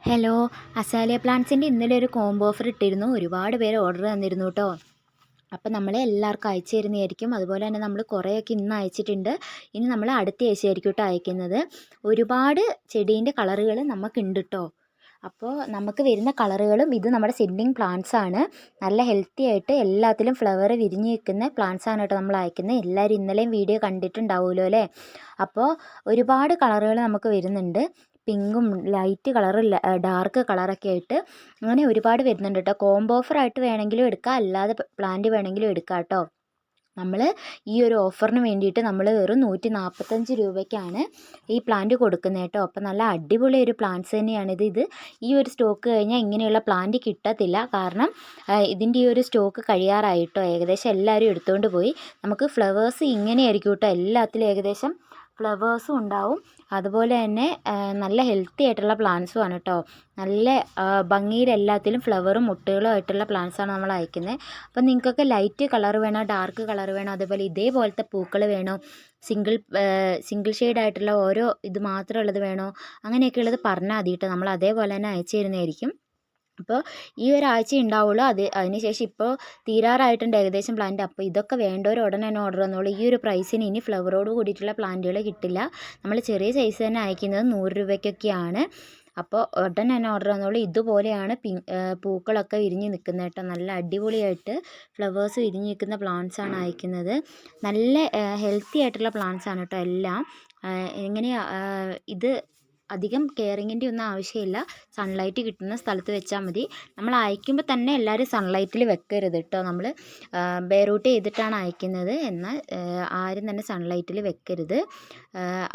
Hello, azalea പ്ലാന്റ്സിൻ്റെ ഇന്നലെ ഒരു combo offer ഇട്ടിരുന്നു. ഒരുപാട് പേര് ഓർഡർ തന്നിരുന്നു കേട്ടോ. അപ്പം നമ്മൾ എല്ലാവർക്കും അയച്ചു തരുന്നതായിരിക്കും. അതുപോലെ തന്നെ നമ്മൾ കുറേയൊക്കെ ഇന്ന് അയച്ചിട്ടുണ്ട്. ഇനി നമ്മൾ അടുത്ത ആഴ്ചയായിരിക്കും കേട്ടോ അയക്കുന്നത്. ഒരുപാട് ചെടീൻ്റെ കളറുകൾ നമുക്കുണ്ട് കേട്ടോ. അപ്പോൾ നമുക്ക് വരുന്ന കളറുകളും ഇത് നമ്മുടെ സെല്ലിങ് പ്ലാന്റ്സ് ആണ്. നല്ല ഹെൽത്തി ആയിട്ട് എല്ലാത്തിലും ഫ്ലവർ വിരിഞ്ഞ് നിൽക്കുന്ന പ്ലാന്റ്സ് ആണ് കേട്ടോ നമ്മൾ അയക്കുന്നത്. എല്ലാവരും ഇന്നലെയും വീഡിയോ കണ്ടിട്ടുണ്ടാവുമല്ലോ അല്ലേ. അപ്പോൾ ഒരുപാട് കളറുകൾ നമുക്ക് വരുന്നുണ്ട്. പിങ്കും ലൈറ്റ് കളറും ഡാർക്ക് കളറൊക്കെ ആയിട്ട് അങ്ങനെ ഒരുപാട് വരുന്നുണ്ട് കേട്ടോ. കോംബോ ഓഫറായിട്ട് വേണമെങ്കിലും എടുക്കാം, അല്ലാതെ പ്ലാന്റ് വേണമെങ്കിലും എടുക്കാം കേട്ടോ. നമ്മൾ ഈ ഒരു ഓഫറിന് വേണ്ടിയിട്ട് നമ്മൾ വെറും 145 രൂപയ്ക്കാണ് ഈ പ്ലാന്റ് കൊടുക്കുന്നത് കേട്ടോ. അപ്പോൾ നല്ല അടിപൊളി ഒരു പ്ലാന്റ്സ് തന്നെയാണിത്. ഈ ഒരു സ്റ്റോക്ക് കഴിഞ്ഞാൽ ഇങ്ങനെയുള്ള പ്ലാന്റ് കിട്ടത്തില്ല. കാരണം ഇതിൻ്റെ ഈ ഒരു സ്റ്റോക്ക് കഴിയാറായിട്ടോ. ഏകദേശം എല്ലാവരും എടുത്തുകൊണ്ട് പോയി. നമുക്ക് ഫ്ലവേഴ്സ് ഇങ്ങനെയായിരിക്കും കേട്ടോ. എല്ലാത്തിലും ഏകദേശം ഫ്ലവേഴ്സും ഉണ്ടാവും. അതുപോലെ തന്നെ നല്ല ഹെൽത്തി ആയിട്ടുള്ള പ്ലാന്റ്സും ആണ് കേട്ടോ. നല്ല ഭംഗിയിൽ എല്ലാത്തിലും ഫ്ലവറും മുട്ടുകളും ആയിട്ടുള്ള പ്ലാന്റ്സാണ് നമ്മൾ അയക്കുന്നത്. അപ്പം നിങ്ങൾക്കൊക്കെ ലൈറ്റ് കളർ വേണോ, ഡാർക്ക് കളർ വേണോ, അതേപോലെ ഇതേപോലത്തെ പൂക്കൾ വേണോ, സിംഗിൾ ഷെയ്ഡായിട്ടുള്ള ഓരോ ഇത് മാത്രമുള്ളത് വേണോ, അങ്ങനെയൊക്കെയുള്ളത് പറഞ്ഞാൽ മതി കേട്ടോ. നമ്മൾ അതേപോലെ തന്നെ അയച്ചു തരുന്നതായിരിക്കും. അപ്പോൾ ഈ ഒരാഴ്ച ഉണ്ടാവുള്ളൂ. അതിനുശേഷം ഇപ്പോൾ തീരാറായിട്ടുണ്ട് ഏകദേശം പ്ലാന്റ്. അപ്പോൾ ഇതൊക്കെ വേണ്ടവർ ഉടനെ തന്നെ ഓർഡർ തന്നോളൂ. ഈ ഒരു പ്രൈസിന് ഇനി ഫ്ലവറോട് കൂടിയിട്ടുള്ള പ്ലാന്റുകൾ കിട്ടില്ല. നമ്മൾ ചെറിയ സൈസ് തന്നെ അയക്കുന്നത് 100 രൂപയ്ക്കൊക്കെയാണ്. അപ്പോൾ ഉടനെ തന്നെ ഓർഡർ തന്നോളൂ. ഇതുപോലെയാണ് പൂക്കളൊക്കെ വിരിഞ്ഞ് നിൽക്കുന്നത് കേട്ടോ. നല്ല അടിപൊളിയായിട്ട് ഫ്ലവേഴ്സ് വിരിഞ്ഞ് നിൽക്കുന്ന പ്ലാന്റ്സ് ആണ് അയക്കുന്നത്. നല്ല ഹെൽത്തി ആയിട്ടുള്ള പ്ലാന്റ്സ് ആണ് കേട്ടോ എല്ലാം. ഇത് അധികം കെയറിങ്ങിൻ്റെ ഒന്നും ആവശ്യമില്ല. സൺലൈറ്റ് കിട്ടുന്ന സ്ഥലത്ത് വെച്ചാൽ മതി. നമ്മൾ അയക്കുമ്പോൾ തന്നെ എല്ലാവരും സൺലൈറ്റിൽ വെക്കരുത് കേട്ടോ. നമ്മൾ ബെയറൂട്ട് ചെയ്തിട്ടാണ് അയക്കുന്നത്. എന്നാൽ ആരും തന്നെ സൺലൈറ്റിൽ വെക്കരുത്.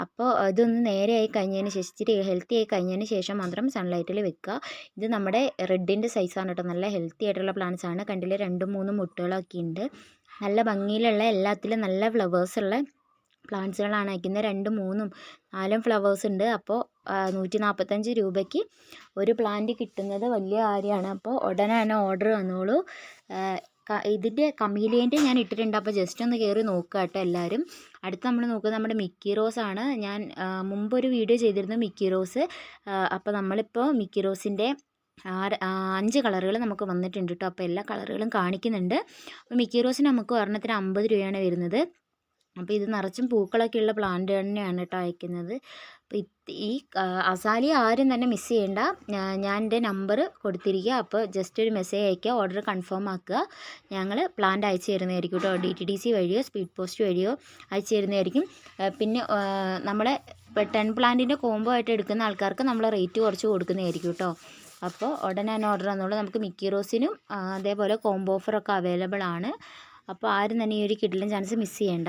അപ്പോൾ ഇതൊന്ന് നേരെയായി കഴിഞ്ഞതിന് ശേഷം, ഇച്ചിരി ഹെൽത്തി ആയി കഴിഞ്ഞതിന് ശേഷം മാത്രം സൺലൈറ്റിൽ വെക്കുക. ഇത് നമ്മുടെ റെഡിൻ്റെ സൈസാണ് കേട്ടോ. നല്ല ഹെൽത്തി ആയിട്ടുള്ള പ്ലാന്റ്സ് ആണ്. കണ്ടില്ലേ, 2-3 മുട്ടുകളൊക്കെ ഉണ്ട്. നല്ല ഭംഗിയിലുള്ള എല്ലാത്തിലും നല്ല ഫ്ലവേഴ്സുള്ള പ്ലാന്റ്സുകളാണ് അയക്കുന്നത്. 2-3-4 ഫ്ലവേഴ്സ് ഉണ്ട്. അപ്പോൾ 145 രൂപയ്ക്ക് ഒരു പ്ലാന്റ് കിട്ടുന്നത് വലിയ കാര്യമാണ്. അപ്പോൾ ഉടനെ തന്നെ ഓർഡർ വന്നോളൂ. ഇതിൻ്റെ കമീലിയൻ്റെ ഞാൻ ഇട്ടിട്ടുണ്ട്. അപ്പോൾ ജസ്റ്റ് ഒന്ന് കയറി നോക്കുക കേട്ടോ എല്ലാവരും. അടുത്ത് നമ്മൾ നോക്കുന്നത് നമ്മുടെ മിക്കി റോസ് ആണ്. ഞാൻ മുമ്പൊരു വീഡിയോ ചെയ്തിരുന്നു മിക്കി റോസ്. അപ്പോൾ നമ്മളിപ്പോൾ മിക്കി റോസിൻ്റെ 5 കളറുകൾ നമുക്ക് വന്നിട്ടുണ്ട് കേട്ടോ. അപ്പോൾ എല്ലാ കളറുകളും കാണിക്കുന്നുണ്ട്. അപ്പോൾ മിക്കി റോസിന് നമുക്ക് ഒരെണ്ണത്തിന് 50 രൂപയാണ് വരുന്നത്. അപ്പോൾ ഇത് നിറച്ചും പൂക്കളൊക്കെ ഉള്ള പ്ലാന്റ് തന്നെയാണ് കേട്ടോ അയക്കുന്നത്. അപ്പോൾ ഈ അസാലിയ ആരും തന്നെ മിസ് ചെയ്യേണ്ട. ഞാൻ എൻ്റെ നമ്പർ കൊടുത്തിരിക്കുക. അപ്പോൾ ജസ്റ്റ് ഒരു മെസ്സേജ് അയയ്ക്കുക, ഓർഡർ കൺഫേം ആക്കുക. ഞങ്ങൾ പ്ലാന്റ് അയച്ചു തരുന്നതായിരിക്കും കേട്ടോ. DTDC വഴിയോ സ്പീഡ് പോസ്റ്റ് വഴിയോ അയച്ചു തരുന്നതായിരിക്കും. പിന്നെ നമ്മളെ 10 പ്ലാന്റിൻ്റെ കോംബോ ആയിട്ട് എടുക്കുന്ന ആൾക്കാർക്ക് നമ്മൾ റേറ്റ് കുറച്ച് കൊടുക്കുന്നതായിരിക്കും കേട്ടോ. അപ്പോൾ ഉടനെ തന്നെ ഓർഡർ തന്നോളൂ. നമുക്ക് മിക്കി റോസിനും അതേപോലെ കോംബോ ഓഫറൊക്കെ അവൈലബിൾ ആണ്. അപ്പോൾ ആരും തന്നെ ഈ ഒരു കിഡിലും ചാൻസ് മിസ് ചെയ്യേണ്ട.